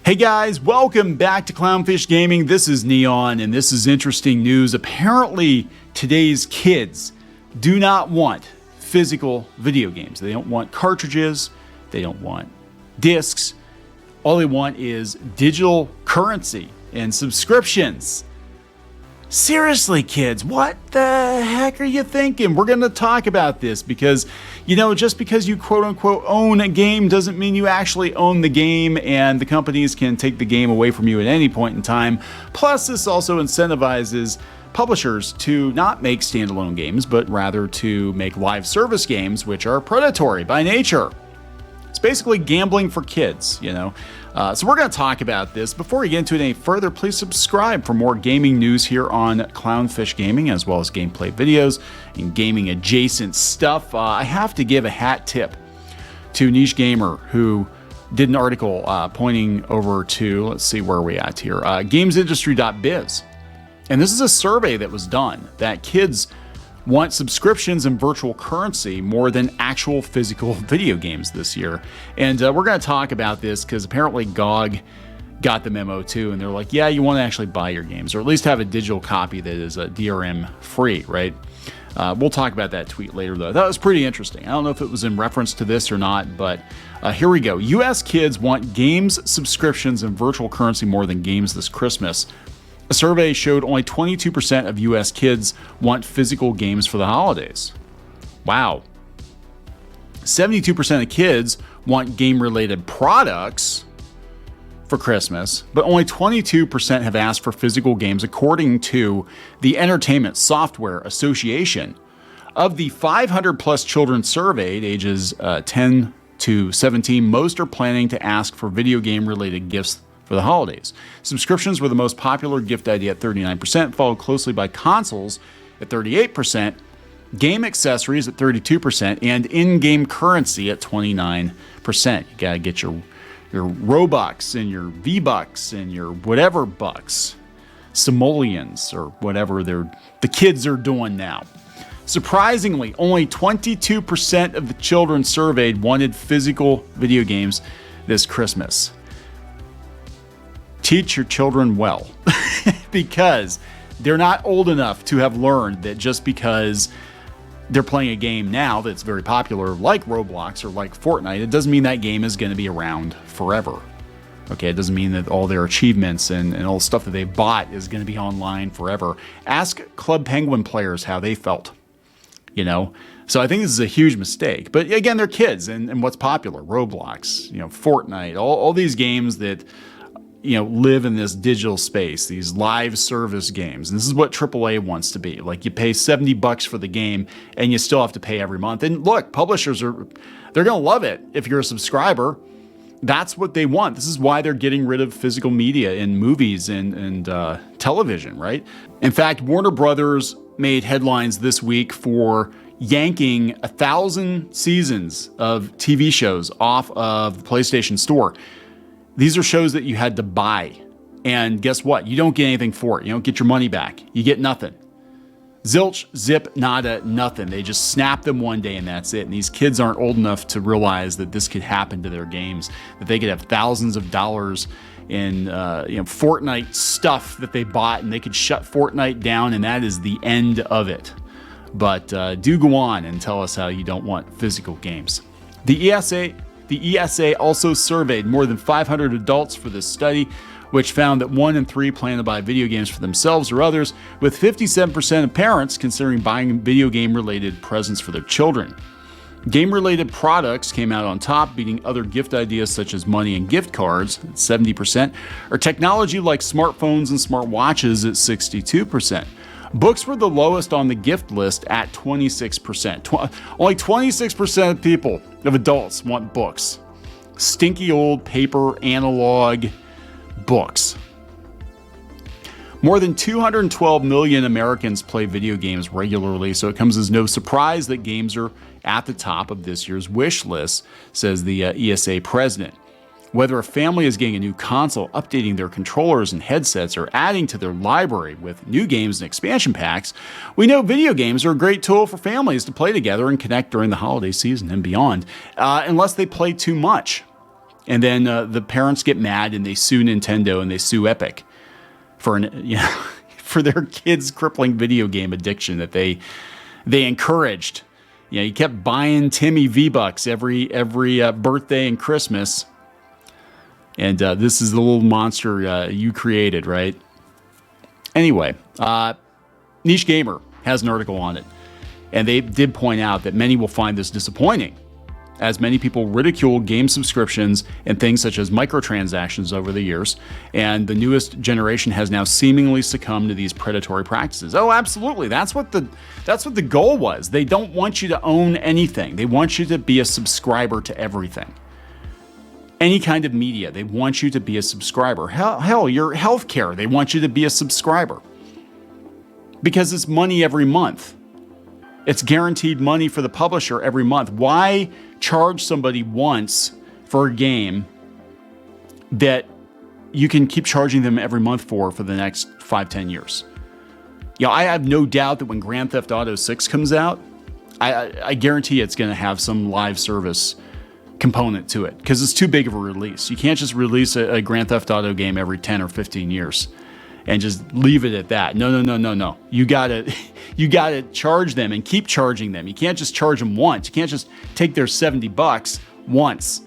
Hey guys, welcome back to Clownfish Gaming. This is Neon, and this is interesting news. Apparently, today's kids do not want physical video games. They don't want cartridges. They don't want discs. All they want is digital currency and subscriptions. Seriously, kids, what the heck are you thinking? We're going to talk about this because, just because you quote-unquote own a game doesn't mean you actually own the game, and the companies can take the game away from you at any point in time. Plus, this also incentivizes publishers to not make standalone games, but rather to make live service games, which are predatory by nature. It's basically gambling for kids, So we're going to talk about this. Before we get into it any further, please subscribe for more gaming news here on Clownfish Gaming, as well as gameplay videos and gaming adjacent stuff. I have to give a hat tip to Niche Gamer, who did an article pointing over to, let's see where we at here, gamesindustry.biz. And this is a survey that was done that kids want subscriptions and virtual currency more than actual physical video games this year. And we're going to talk about this because apparently GOG got the memo too, and they're like, yeah, you want to actually buy your games, or at least have a digital copy that is DRM free, right? We'll talk about that tweet later, though. That was pretty interesting. I don't know if it was in reference to this or not, but here we go. U.S. kids want games, subscriptions, and virtual currency more than games this Christmas. A survey showed only 22% of U.S. kids want physical games for the holidays. Wow. 72% of kids want game-related products for Christmas, but only 22% have asked for physical games, according to the Entertainment Software Association. Of the 500-plus children surveyed, ages 10 to 17, most are planning to ask for video game-related gifts for the holidays. Subscriptions were the most popular gift idea at 39%, followed closely by consoles at 38%, game accessories at 32%, and in-game currency at 29%. You gotta get your Robux and your V-Bucks and your whatever bucks, simoleons or whatever the kids are doing now. Surprisingly, only 22% of the children surveyed wanted physical video games this Christmas. Teach your children well, because they're not old enough to have learned that just because they're playing a game now that's very popular, like Roblox or like Fortnite, it doesn't mean that game is going to be around forever. Okay, it doesn't mean that all their achievements and all the stuff that they bought is going to be online forever. Ask Club Penguin players how they felt, So I think this is a huge mistake. But again, they're kids, and what's popular? Roblox, Fortnite, all these games that live in this digital space, these live service games. And this is what AAA wants to be. Like, you pay $70 for the game and you still have to pay every month. And look, publishers they're going to love it if you're a subscriber. That's what they want. This is why they're getting rid of physical media in movies and television, right? In fact, Warner Brothers made headlines this week for yanking 1,000 seasons of TV shows off of the PlayStation Store. These are shows that you had to buy. And guess what? You don't get anything for it. You don't get your money back. You get nothing. Zilch, zip, nada, nothing. They just snap them one day and that's it. And these kids aren't old enough to realize that this could happen to their games, that they could have thousands of dollars in Fortnite stuff that they bought, and they could shut Fortnite down, and that is the end of it. But do go on and tell us how you don't want physical games. The ESA also surveyed more than 500 adults for this study, which found that 1 in 3 plan to buy video games for themselves or others, with 57% of parents considering buying video game-related presents for their children. Game-related products came out on top, beating other gift ideas such as money and gift cards at 70%, or technology like smartphones and smartwatches at 62%. Books were the lowest on the gift list at 26%. Only 26% of people, of adults, want books. Stinky old paper, analog books. More than 212 million Americans play video games regularly, so it comes as no surprise that games are at the top of this year's wish list, says the ESA president. Whether a family is getting a new console, updating their controllers and headsets, or adding to their library with new games and expansion packs, we know video games are a great tool for families to play together and connect during the holiday season and beyond, unless they play too much. And then the parents get mad and they sue Nintendo and they sue Epic for for their kids' crippling video game addiction that they encouraged. You kept buying Timmy V-Bucks every birthday and Christmas. And this is the little monster you created, right? Anyway, Niche Gamer has an article on it. And they did point out that many will find this disappointing, as many people ridicule game subscriptions and things such as microtransactions over the years, and the newest generation has now seemingly succumbed to these predatory practices. Oh, absolutely. That's what the goal was. They don't want you to own anything. They want you to be a subscriber to everything. Any kind of media, they want you to be a subscriber. Hell, your healthcare, they want you to be a subscriber. Because it's money every month. It's guaranteed money for the publisher every month. Why charge somebody once for a game that you can keep charging them every month for the next 5-10 years? I have no doubt that when Grand Theft Auto 6 comes out, I guarantee it's going to have some live service component to it because it's too big of a release. You can't just release a Grand Theft Auto game every 10 or 15 years and just leave it at that. No. You gotta charge them and keep charging them. You can't just charge them once. You can't just take their $70 once.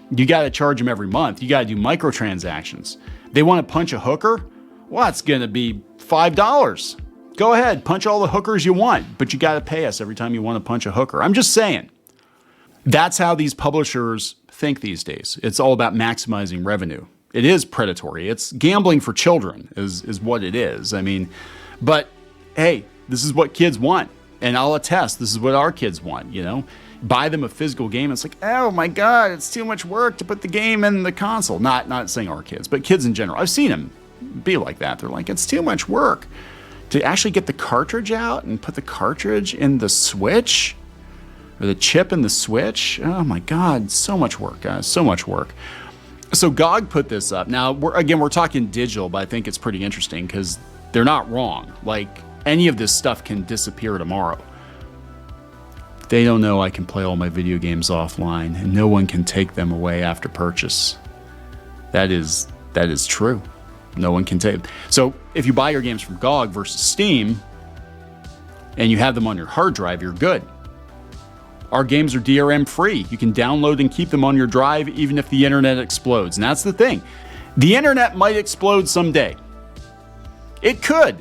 You gotta charge them every month. You gotta do microtransactions. They want to punch a hooker? Well, it's gonna be $5. Go ahead, punch all the hookers you want, but you gotta pay us every time you want to punch a hooker. I'm just saying. That's how these publishers think these days. It's all about maximizing revenue. It is predatory. It's gambling for children is what it is. I mean, but hey, this is what kids want. And I'll attest, this is what our kids want, Buy them a physical game. It's like, oh my God, it's too much work to put the game in the console. Not saying our kids, but kids in general. I've seen them be like that. They're like, it's too much work to actually get the cartridge out and put the cartridge in the Switch or the chip in the Switch. Oh my God, so much work, guys, so much work. So GOG put this up. Now, we're talking digital, but I think it's pretty interesting because they're not wrong. Like, any of this stuff can disappear tomorrow. They don't know I can play all my video games offline, and no one can take them away after purchase. That is true. No one can take. So if you buy your games from GOG versus Steam, and you have them on your hard drive, you're good. Our games are DRM free. You can download and keep them on your drive even if the internet explodes. And that's the thing. The internet might explode someday. It could.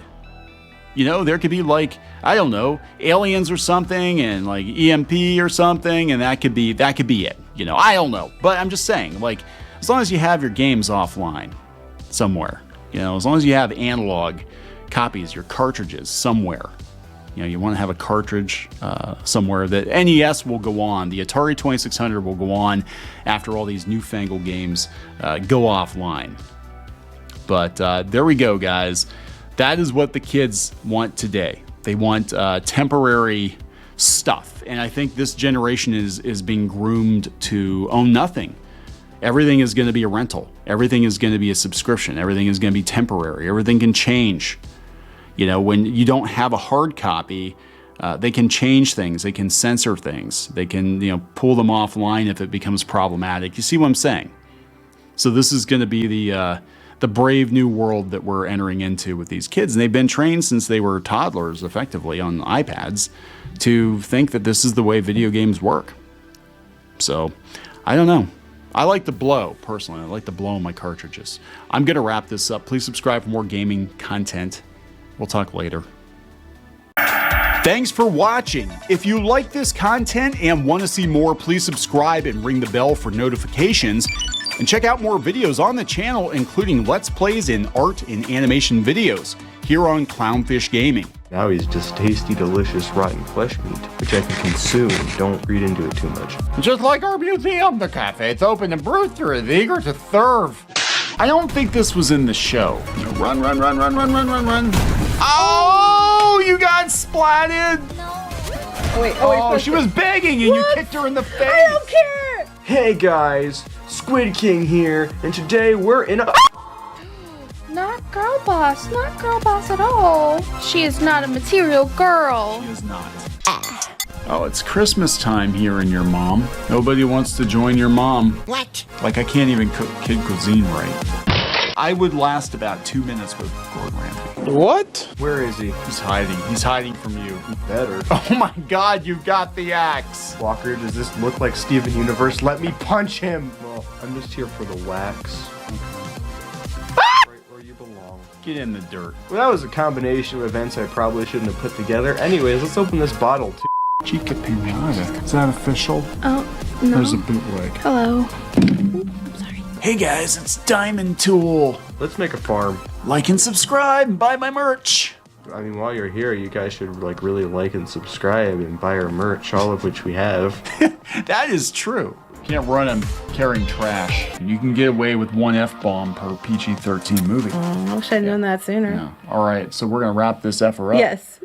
There could be I don't know, aliens or something and like EMP or something, and that could be it. I don't know. But I'm just saying, as long as you have your games offline somewhere, as long as you have analog copies, your cartridges somewhere. You want to have a cartridge somewhere. The NES will go on. The Atari 2600 will go on after all these newfangled games go offline. But there we go, guys. That is what the kids want today. They want temporary stuff. And I think this generation is being groomed to own nothing. Everything is going to be a rental. Everything is going to be a subscription. Everything is going to be temporary. Everything can change. When you don't have a hard copy, they can change things. They can censor things. They can, pull them offline if it becomes problematic. You see what I'm saying? So this is going to be the brave new world that we're entering into with these kids. And they've been trained since they were toddlers, effectively, on iPads to think that this is the way video games work. So, I don't know. I like to blow, personally. I like to blow on my cartridges. I'm going to wrap this up. Please subscribe for more gaming content. We'll talk later. Thanks for watching. If you like this content and want to see more, please subscribe and ring the bell for notifications. And check out more videos on the channel, including Let's Plays and art and animation videos here on Clownfish Gaming. Now he's just tasty, delicious, rotten flesh meat, which I can consume. Don't read into it too much. Just like our museum, the cafe's open and Brewster is eager to serve. I don't think this was in the show. Run. Oh, you got splatted. No. Wait, oh, she was begging and you kicked her in the face. I don't care. Hey guys, Squid King here, and today we're in a... Not girl boss at all. She is not a material girl. She is not. Oh, it's Christmas time here in your mom. Nobody wants to join your mom. What? Like, I can't even cook kid cuisine right. I would last about 2 minutes with Gordon Ramsay. What? Where is he? He's hiding. He's hiding from you. Better. Oh my God, you got the axe. Walker, does this look like Steven Universe? Let me punch him! Well, I'm just here for the wax. Right where you belong. Get in the dirt. Well, that was a combination of events I probably shouldn't have put together. Anyways, let's open this bottle too. Chica pinata. Is that official? Oh, no. There's a bootleg. Hello. I'm sorry. Hey guys, it's Diamond Tool. Let's make a farm. Like and subscribe and buy my merch. I mean, while you're here, you guys should like really like and subscribe and buy our merch, all of which we have. That is true. You can't run them carrying trash. You can get away with one F-bomb per PG-13 movie. I wish I'd known that sooner. Yeah. All right, so we're going to wrap this effer up. Yes.